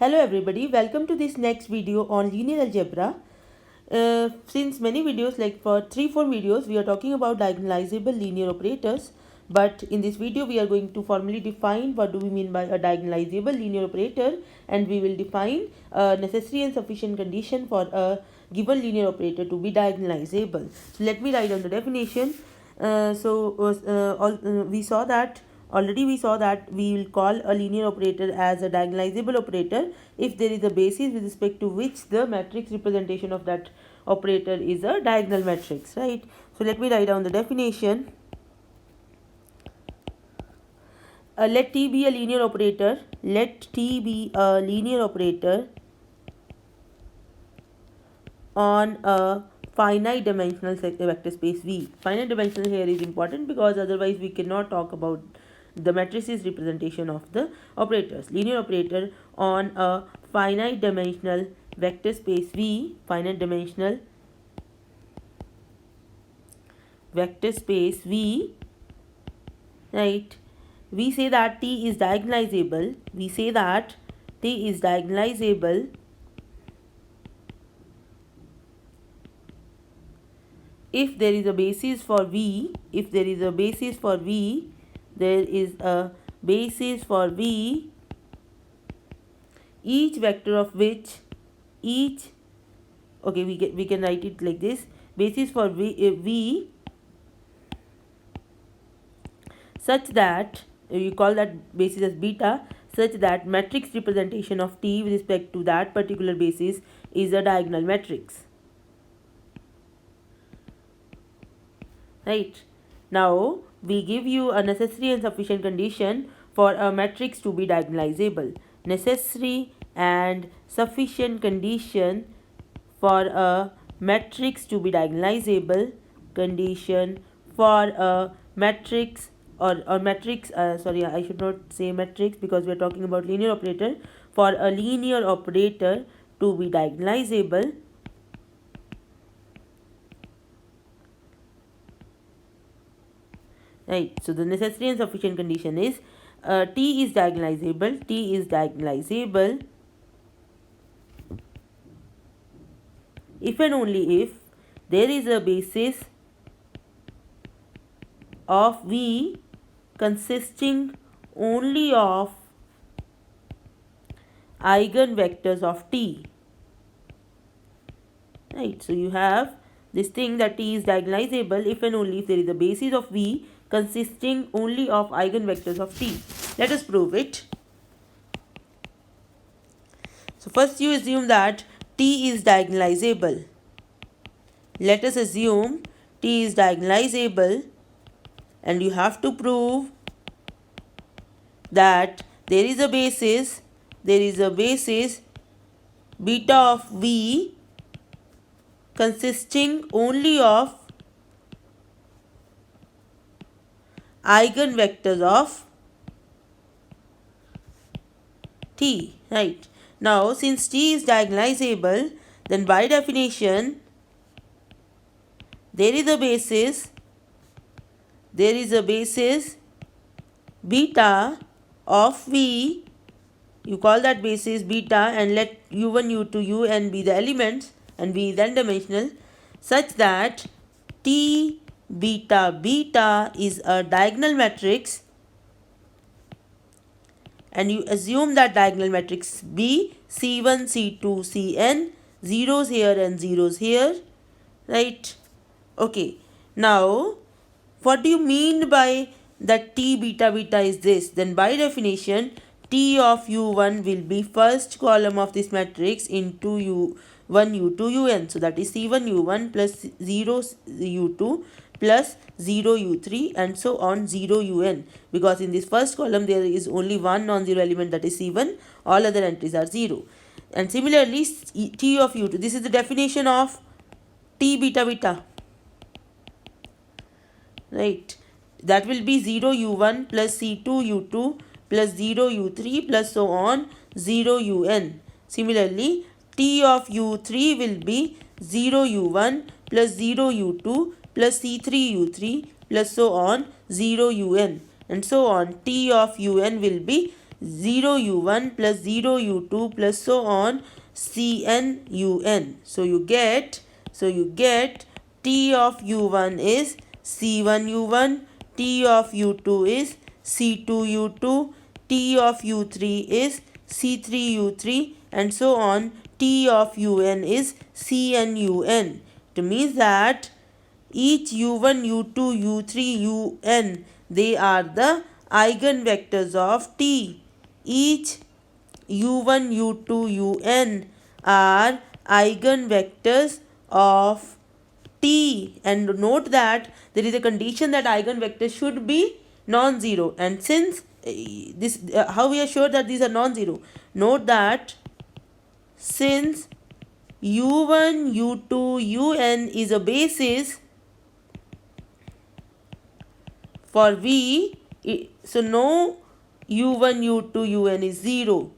Hello everybody, welcome to this next video on linear algebra. Since many videos, like for 3-4 videos, we are talking about diagonalizable linear operators. But in this video, we are going to formally define what do we mean by a diagonalizable linear operator, and we will define a necessary and sufficient condition for a given linear operator to be diagonalizable. So let me write down the definition. We saw that already we saw that we will call a linear operator as a diagonalizable operator if there is a basis with respect to which the matrix representation of that operator is a diagonal matrix, right? So let me write down the definition. Let T be a linear operator. Let T be a linear operator on a finite dimensional vector space V. Finite dimensional here is important because otherwise we cannot talk about the matrices representation of the operators. Linear operator on a finite dimensional vector space V, finite dimensional vector space V, right? We say that T is diagonalizable. We say that T is diagonalizable if there is a basis for V, if there is a basis for V, there is a basis for V, each vector of which, we can write it like this, basis for V such that, you call that basis as beta, such that matrix representation of T with respect to that particular basis is a diagonal matrix. Right? Now, we give you a necessary and sufficient condition for a matrix to be diagonalizable. Necessary and sufficient condition for a matrix to be diagonalizable, condition for a matrix or matrix, sorry, I should not say matrix because we are talking about linear operator. For a linear operator to be diagonalizable, right? So the necessary and sufficient condition is T is diagonalizable. T is diagonalizable if and only if there is a basis of V consisting only of eigenvectors of T. Right? So you have this thing that T is diagonalizable if and only if there is a basis of V consisting only of eigenvectors of T. Let us prove it. So first you assume that T is diagonalizable. Let us assume T is diagonalizable, and you have to prove that there is a basis beta of V consisting only of eigenvectors of T, right? Now, since T is diagonalizable, then by definition, there is a basis beta of V. You call that basis beta and let u1, u2, un be the elements and be then dimensional, such that T beta beta is a diagonal matrix, and you assume that diagonal matrix be C1, C2, Cn, zeros here and zeros here, right? Okay, now what do you mean by that T beta beta is this? Then by definition, T of u1 will be first column of this matrix into u1, u2, un. So that is C1 u1 plus 0 u2 plus 0 u3 and so on 0 un, because in this first column there is only one non-zero element, that is C1, all other entries are 0. And similarly T of u2, this is the definition of T beta beta, right? That will be 0 u1 plus C2 u2 plus 0 u3 plus so on 0 un. Similarly, T of u3 will be 0 u1 plus 0 u2 plus C3 u3 plus so on 0 un, and so on. T of un will be 0 u1 plus 0 u2 plus so on cn un. So you get t of u1 is c1 u1, t of u2 is c2 u2, t of u3 is c3 u3, and so on. T of un is cn un. It means that each u1, u2, u3, un, they are the eigenvectors of T. Each u1, u2, un are eigenvectors of T. And note that there is a condition that eigenvectors should be non-zero. And since how we are sure that these are non-zero? Note that since u1, u2, un is a basis for V, so no u1, u2, un is 0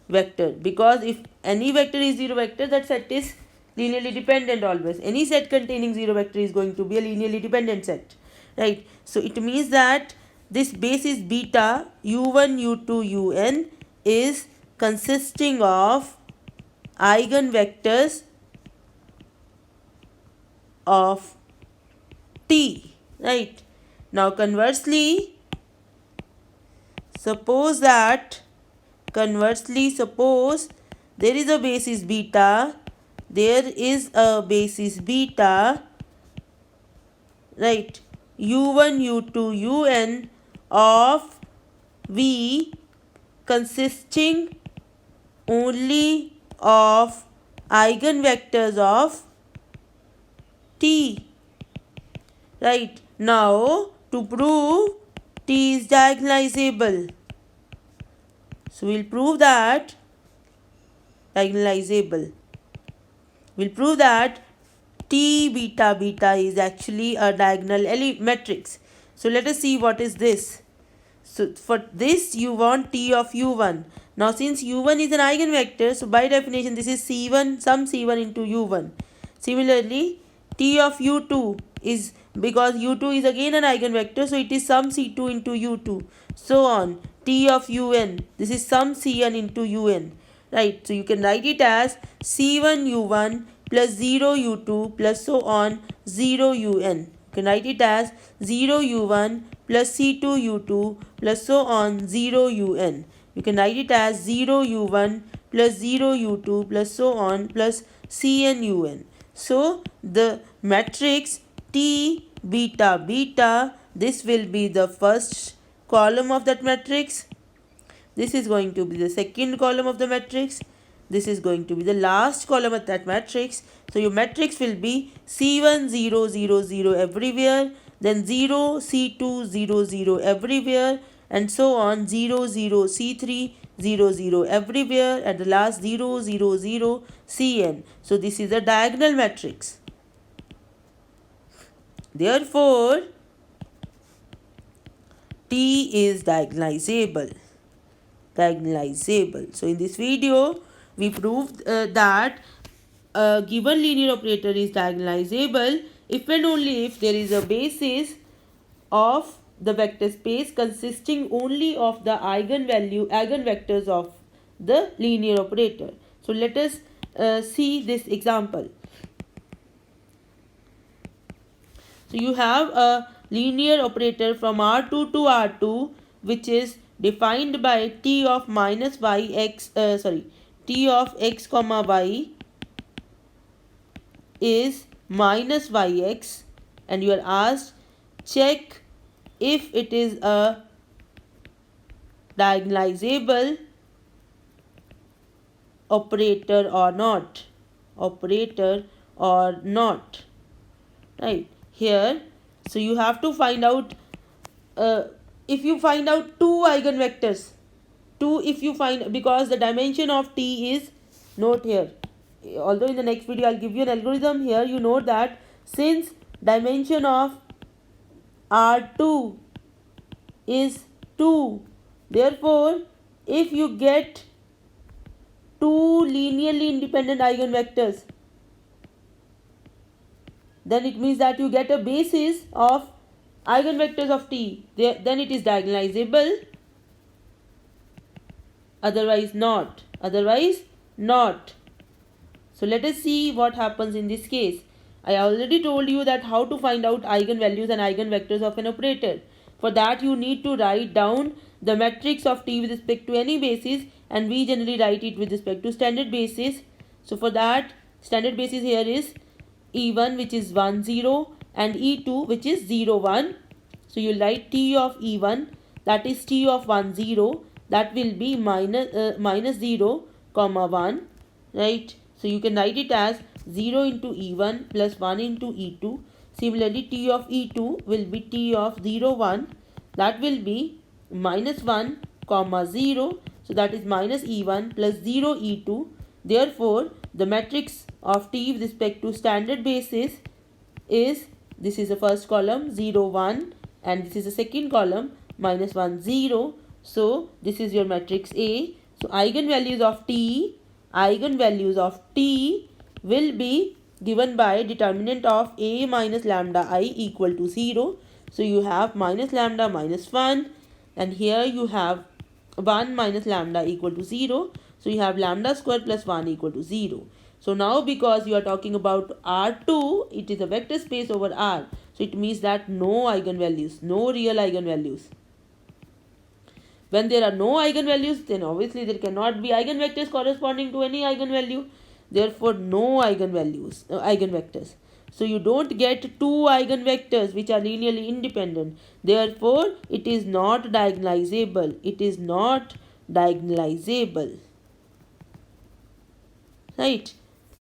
vector, because if any vector is 0 vector, that set is linearly dependent always. Any set containing 0 vector is going to be a linearly dependent set, right? So it means that this basis beta u1, u2, un is consisting of eigenvectors of T, right? Now conversely, suppose there is a basis beta, right, u1, u2, un of V consisting only of eigenvectors of T, right? Now to prove T is diagonalizable, so we'll prove that T beta beta is actually a diagonal matrix. So let us see what is this. So for this you want T of u1. Now since u1 is an eigenvector, so by definition this is c1, some c1 into u1. Similarly, T of u2 is, because u2 is again an eigenvector, so it is some c2 into u2. So on. T of un, this is some cn into un. Right, so you can write it as c1 u1 plus 0 u2 plus so on 0 un. You can write it as 0 u1 plus c2 u2 plus so on 0 un. You can write it as 0 u1 plus 0 u2 plus so on plus cn un. So the matrix T beta beta, this will be the first column of that matrix. This is going to be the second column of the matrix. This is going to be the last column of that matrix. So your matrix will be C1 0 0 0 everywhere, then 0 C2 0 0 everywhere, and so on 0 0 C3 0 0 everywhere, at the last 0 0 0 Cn. So this is a diagonal matrix. Therefore, T is diagonalizable. So in this video, we proved that a given linear operator is diagonalizable if and only if there is a basis of the vector space consisting only of the eigenvectors of the linear operator. So let us see this example. So you have a linear operator from R2 to R2, which is defined by T of minus T of x comma y is minus yx, and you are asked check if it is a diagonalizable operator or not. Right here, so you have to find out if you find out two eigenvectors, because the dimension of T is, note here, although in the next video I'll give you an algorithm, here you note that since dimension of R2 is 2, therefore if you get two linearly independent eigenvectors, then it means that you get a basis of eigenvectors of T, then it is diagonalizable. otherwise not, otherwise not. So let us see what happens in this case. I already told you that how to find out eigenvalues and eigenvectors of an operator. For that you need to write down the matrix of T with respect to any basis, and we generally write it with respect to standard basis. So for that, standard basis here is E1 which is 1 0 and E2 which is 0 1. So you write T of E1, that is T of 1 0, that will be minus 0 comma 1, right? So you can write it as 0 into E1 plus 1 into E2. Similarly, T of E2 will be T of 0 1, that will be minus 1 comma 0. So that is minus E1 plus 0 E2. Therefore, the matrix of T with respect to standard basis is, this is the first column 0 1 and this is the second column minus 1 0. So this is your matrix A. So eigenvalues of T will be given by determinant of A minus lambda I equal to 0. So you have minus lambda minus 1, and here you have 1 minus lambda equal to 0. So you have lambda square plus 1 equal to 0. So now because you are talking about R2, it is a vector space over R. So it means that no eigenvalues, no real eigenvalues. When there are no eigenvalues, then obviously there cannot be eigenvectors corresponding to any eigenvalue. Therefore, no eigenvectors. So you don't get two eigenvectors which are linearly independent. Therefore, it is not diagonalizable. It is not diagonalizable. Right?